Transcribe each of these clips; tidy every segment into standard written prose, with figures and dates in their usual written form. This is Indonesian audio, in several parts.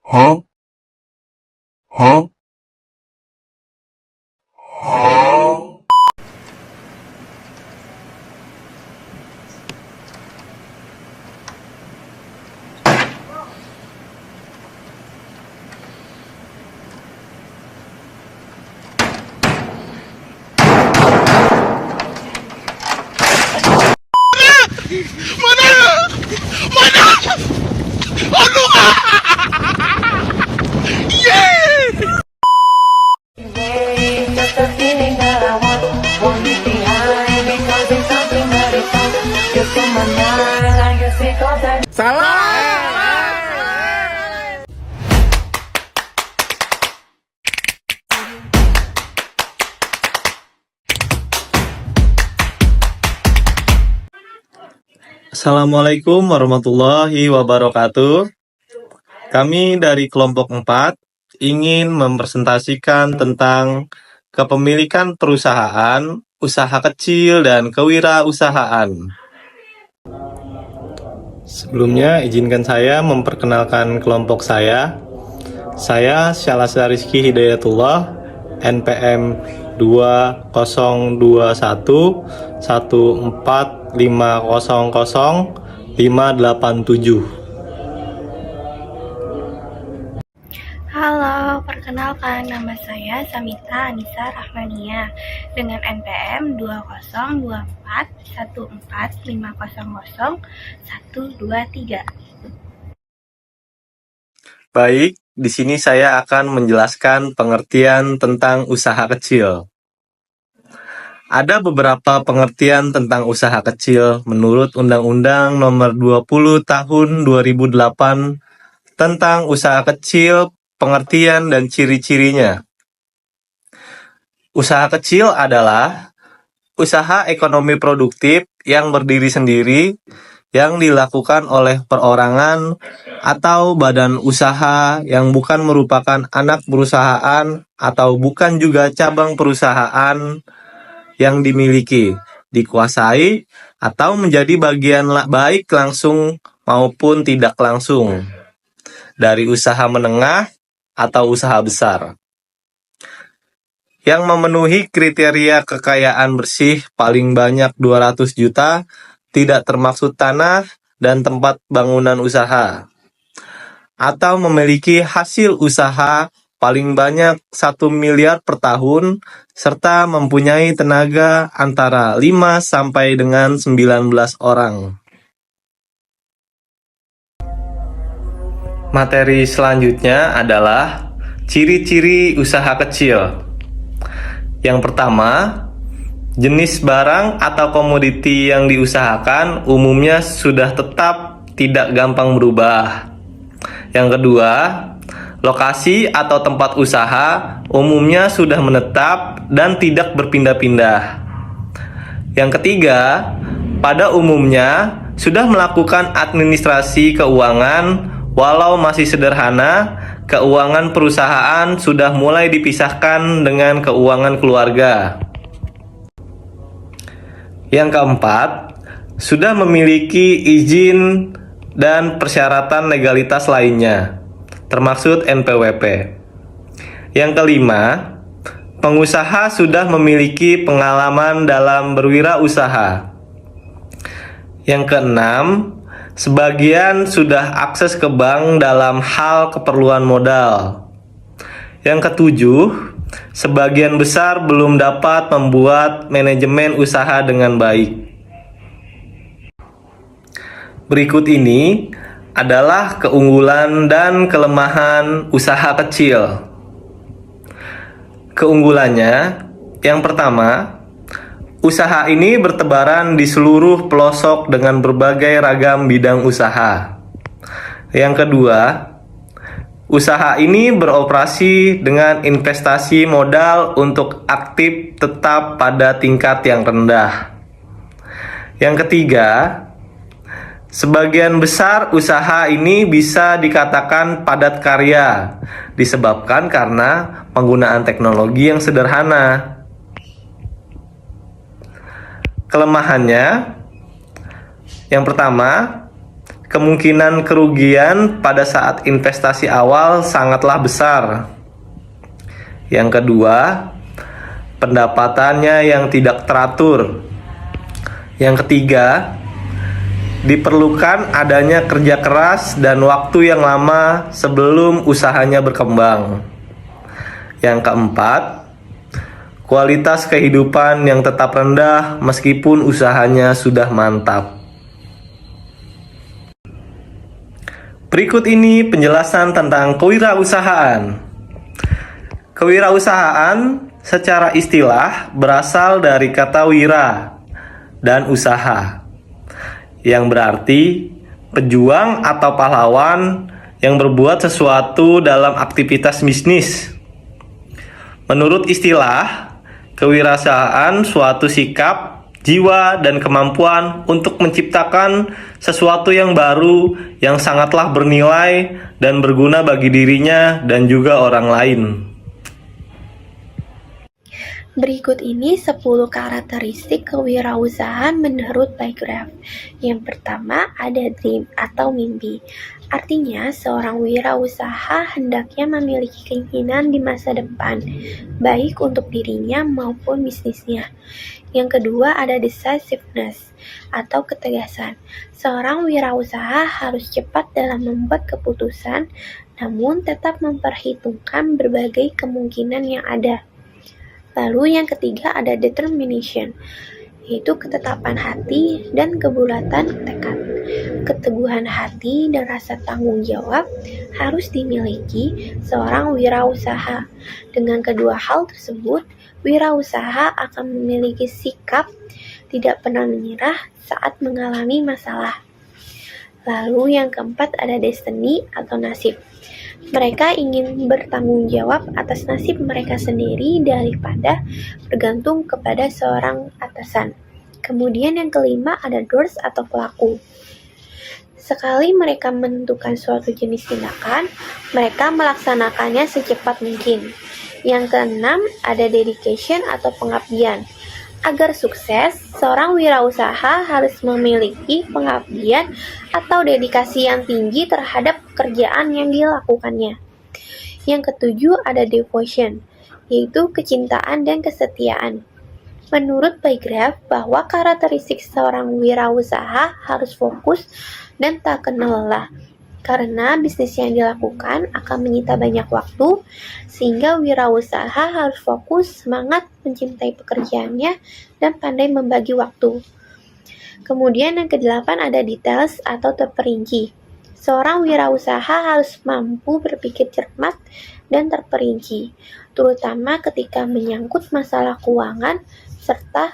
Huh? Huh? Huh? Just a feeling that I won't leave behind because it's something that is on. It's on my mind. I guess it goes that. Assalamualaikum warahmatullahi wabarakatuh. Kami dari kelompok 4 ingin mempresentasikan tentang kepemilikan perusahaan, usaha kecil, dan kewirausahaan. Sebelumnya, izinkan saya memperkenalkan kelompok saya. Saya Syalasa Rizky Hidayatullah, NPM 2021 14500 587. Halo, perkenalkan nama saya Samita Anissa Rahmania dengan NPM 2024 14500 123. Baik, di sini saya akan menjelaskan pengertian tentang usaha kecil. Ada beberapa pengertian tentang usaha kecil menurut Undang-Undang Nomor 20 Tahun 2008 tentang usaha kecil, pengertian dan ciri-cirinya. Usaha kecil adalah usaha ekonomi produktif yang berdiri sendiri yang dilakukan oleh perorangan atau badan usaha yang bukan merupakan anak perusahaan atau bukan juga cabang perusahaan yang dimiliki, dikuasai, atau menjadi bagian baik langsung maupun tidak langsung dari usaha menengah atau usaha besar yang memenuhi kriteria kekayaan bersih paling banyak 200 juta, tidak termaksud tanah dan tempat bangunan usaha, atau memiliki hasil usaha paling banyak 1 miliar per tahun, serta mempunyai tenaga antara 5 sampai dengan 19 orang. Materi selanjutnya adalah ciri-ciri usaha kecil. Yang pertama, jenis barang atau komoditi yang diusahakan umumnya sudah tetap, tidak gampang berubah. Yang kedua, lokasi atau tempat usaha umumnya sudah menetap dan tidak berpindah-pindah. Yang ketiga, pada umumnya sudah melakukan administrasi keuangan, walau masih sederhana. Keuangan perusahaan sudah mulai dipisahkan dengan keuangan keluarga. Yang keempat, sudah memiliki izin dan persyaratan legalitas lainnya, termaksud NPWP. Yang kelima, pengusaha sudah memiliki pengalaman dalam berwirausaha. Yang keenam, sebagian sudah akses ke bank dalam hal keperluan modal. Yang ketujuh, sebagian besar belum dapat membuat manajemen usaha dengan baik. Berikut ini adalah keunggulan dan kelemahan usaha kecil. Keunggulannya, yang pertama, usaha ini bertebaran di seluruh pelosok dengan berbagai ragam bidang usaha. Yang kedua, usaha ini beroperasi dengan investasi modal untuk aktif tetap pada tingkat yang rendah. Yang ketiga, sebagian besar usaha ini bisa dikatakan padat karya, disebabkan karena penggunaan teknologi yang sederhana. Kelemahannya, yang pertama, kemungkinan kerugian pada saat investasi awal sangatlah besar. Yang kedua, pendapatannya yang tidak teratur. Yang ketiga, diperlukan adanya kerja keras dan waktu yang lama sebelum usahanya berkembang. Yang keempat, kualitas kehidupan yang tetap rendah meskipun usahanya sudah mantap. Berikut ini penjelasan tentang kewirausahaan. Kewirausahaan secara istilah berasal dari kata wira dan usaha, yang berarti pejuang atau pahlawan yang berbuat sesuatu dalam aktivitas bisnis. Menurut istilah, kewirausahaan suatu sikap, jiwa, dan kemampuan untuk menciptakan sesuatu yang baru yang sangatlah bernilai dan berguna bagi dirinya dan juga orang lain. Berikut ini 10 karakteristik kewirausahaan menurut Bygraph. Yang pertama ada dream atau mimpi. Artinya seorang wirausaha hendaknya memiliki keinginan di masa depan, baik untuk dirinya maupun bisnisnya. Yang kedua ada decisiveness atau ketegasan. Seorang wirausaha harus cepat dalam membuat keputusan, namun tetap memperhitungkan berbagai kemungkinan yang ada. Lalu yang ketiga ada determination, yaitu ketetapan hati dan kebulatan tekad. Keteguhan hati dan rasa tanggung jawab harus dimiliki seorang wirausaha. Dengan kedua hal tersebut, wirausaha akan memiliki sikap tidak pernah menyerah saat mengalami masalah. Lalu yang keempat ada destiny atau nasib. Mereka ingin bertanggung jawab atas nasib mereka sendiri daripada bergantung kepada seorang atasan. Kemudian yang kelima ada doers atau pelaku. Sekali mereka menentukan suatu jenis tindakan, mereka melaksanakannya secepat mungkin. Yang keenam ada dedication atau pengabdian. Agar sukses, seorang wirausaha harus memiliki pengabdian atau dedikasi yang tinggi terhadap pekerjaan yang dilakukannya. Yang ketujuh ada devotion, yaitu kecintaan dan kesetiaan. Menurut Bygraph, bahwa karakteristik seorang wirausaha harus fokus dan tak kenal lelah, karena bisnis yang dilakukan akan menyita banyak waktu, sehingga wirausaha harus fokus, semangat, mencintai pekerjaannya, dan pandai membagi waktu. Kemudian yang kedelapan ada details atau terperinci. Seorang wirausaha harus mampu berpikir cermat dan terperinci, terutama ketika menyangkut masalah keuangan serta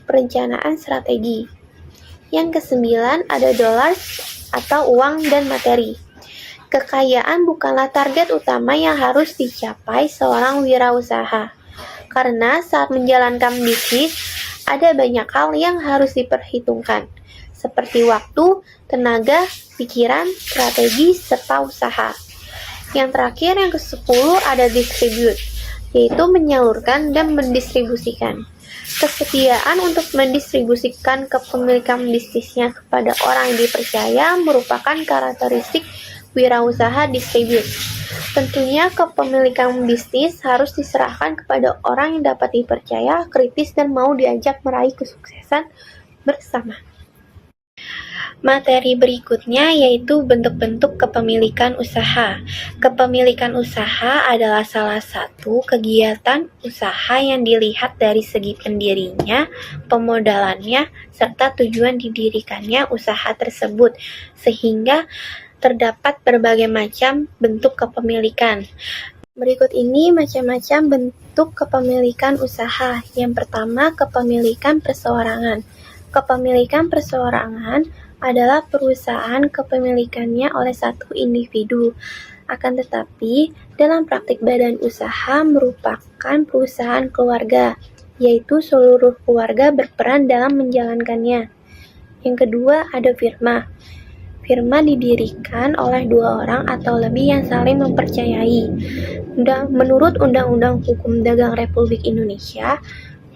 perencanaan strategi. Yang kesembilan ada dollars atau uang dan materi. Kekayaan bukanlah target utama yang harus dicapai seorang wirausaha, karena saat menjalankan bisnis ada banyak hal yang harus diperhitungkan, seperti waktu, tenaga, pikiran, strategi, serta usaha. Yang terakhir yang ke-10 ada distribute, yaitu menyalurkan dan mendistribusikan. Kesetiaan untuk mendistribusikan kepemilikan bisnisnya kepada orang yang dipercaya merupakan karakteristik wirausaha distribute. Tentunya kepemilikan bisnis harus diserahkan kepada orang yang dapat dipercaya, kritis, dan mau diajak meraih kesuksesan bersama. Materi berikutnya yaitu bentuk-bentuk kepemilikan usaha. Kepemilikan usaha adalah salah satu kegiatan usaha yang dilihat dari segi pendirinya, pemodalannya, serta tujuan didirikannya usaha tersebut, sehingga terdapat berbagai macam bentuk kepemilikan. Berikut ini macam-macam bentuk kepemilikan usaha. Yang pertama, kepemilikan perseorangan. Kepemilikan perseorangan adalah perusahaan kepemilikannya oleh satu individu. Akan tetapi, dalam praktik badan usaha merupakan perusahaan keluarga, yaitu seluruh keluarga berperan dalam menjalankannya. Yang kedua, ada firma. Firma didirikan oleh dua orang atau lebih yang saling mempercayai. Menurut Undang-Undang Hukum Dagang Republik Indonesia,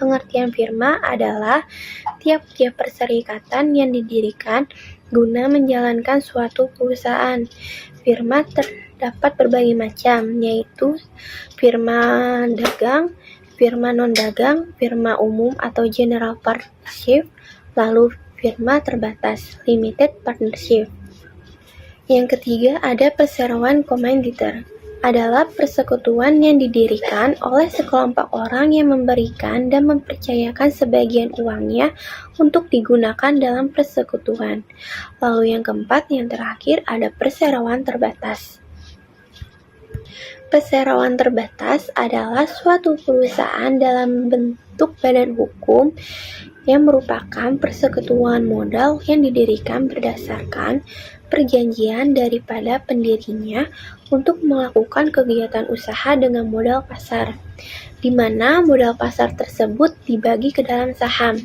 pengertian firma adalah tiap-tiap perserikatan yang didirikan guna menjalankan suatu perusahaan. Firma terdapat berbagai macam, yaitu firma dagang, firma non-dagang, firma umum atau general partnership, lalu firma terbatas, limited partnership. Yang ketiga ada perseroan komanditer, adalah persekutuan yang didirikan oleh sekelompok orang yang memberikan dan mempercayakan sebagian uangnya untuk digunakan dalam persekutuan. Lalu yang keempat, yang terakhir ada perseroan terbatas. Perseroan terbatas adalah suatu perusahaan dalam bentuk badan hukum yang merupakan persekutuan modal yang didirikan berdasarkan perjanjian daripada pendirinya untuk melakukan kegiatan usaha dengan modal pasar, di mana modal pasar tersebut dibagi ke dalam saham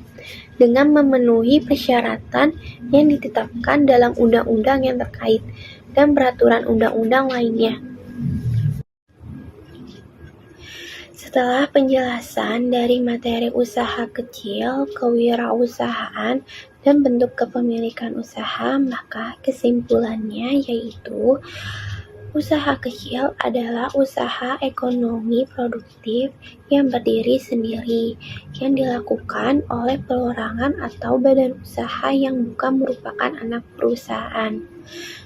dengan memenuhi persyaratan yang ditetapkan dalam undang-undang yang terkait dan peraturan undang-undang lainnya. Setelah penjelasan dari materi usaha kecil, kewirausahaan, dan bentuk kepemilikan usaha, maka kesimpulannya yaitu usaha kecil adalah usaha ekonomi produktif yang berdiri sendiri, yang dilakukan oleh perorangan atau badan usaha yang bukan merupakan anak perusahaan.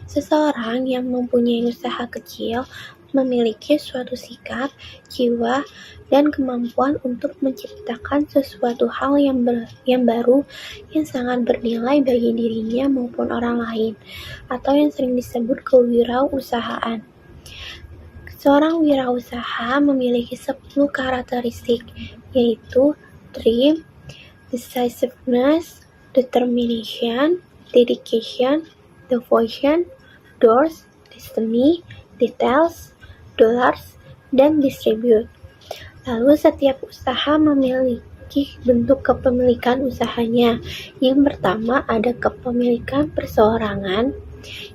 Seseorang yang mempunyai usaha kecil memiliki suatu sikap, jiwa, dan kemampuan untuk menciptakan sesuatu hal yang baru yang sangat bernilai bagi dirinya maupun orang lain, atau yang sering disebut kewirausahaan. Seorang wirausaha memiliki 10 karakteristik, yaitu dream, decisiveness, determination, dedication, devotion, doors, destiny, details, dollars, dan distribute. Lalu setiap usaha memiliki bentuk kepemilikan usahanya. Yang pertama ada kepemilikan perseorangan,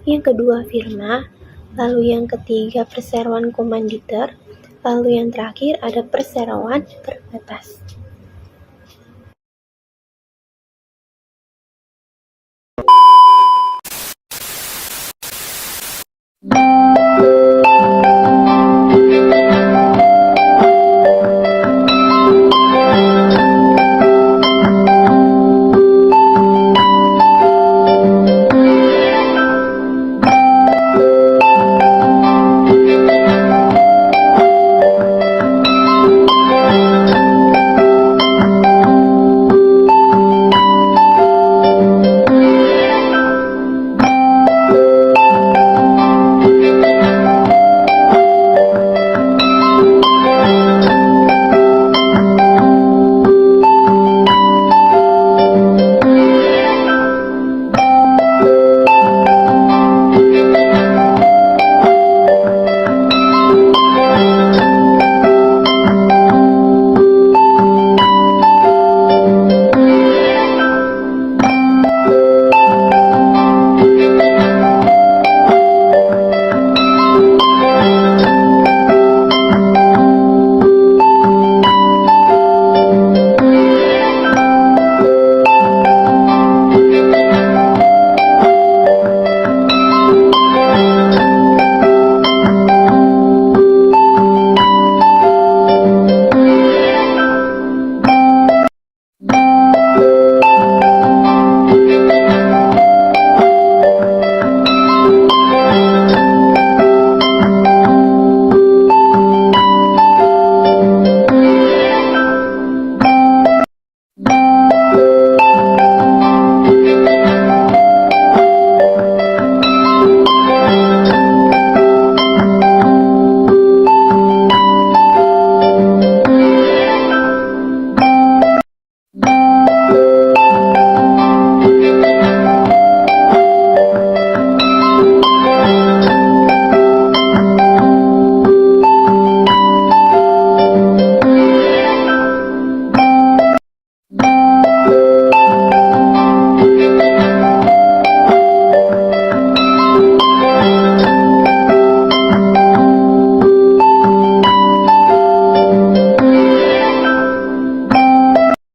yang kedua firma, lalu yang ketiga perseroan komanditer, lalu yang terakhir ada perseroan terbatas.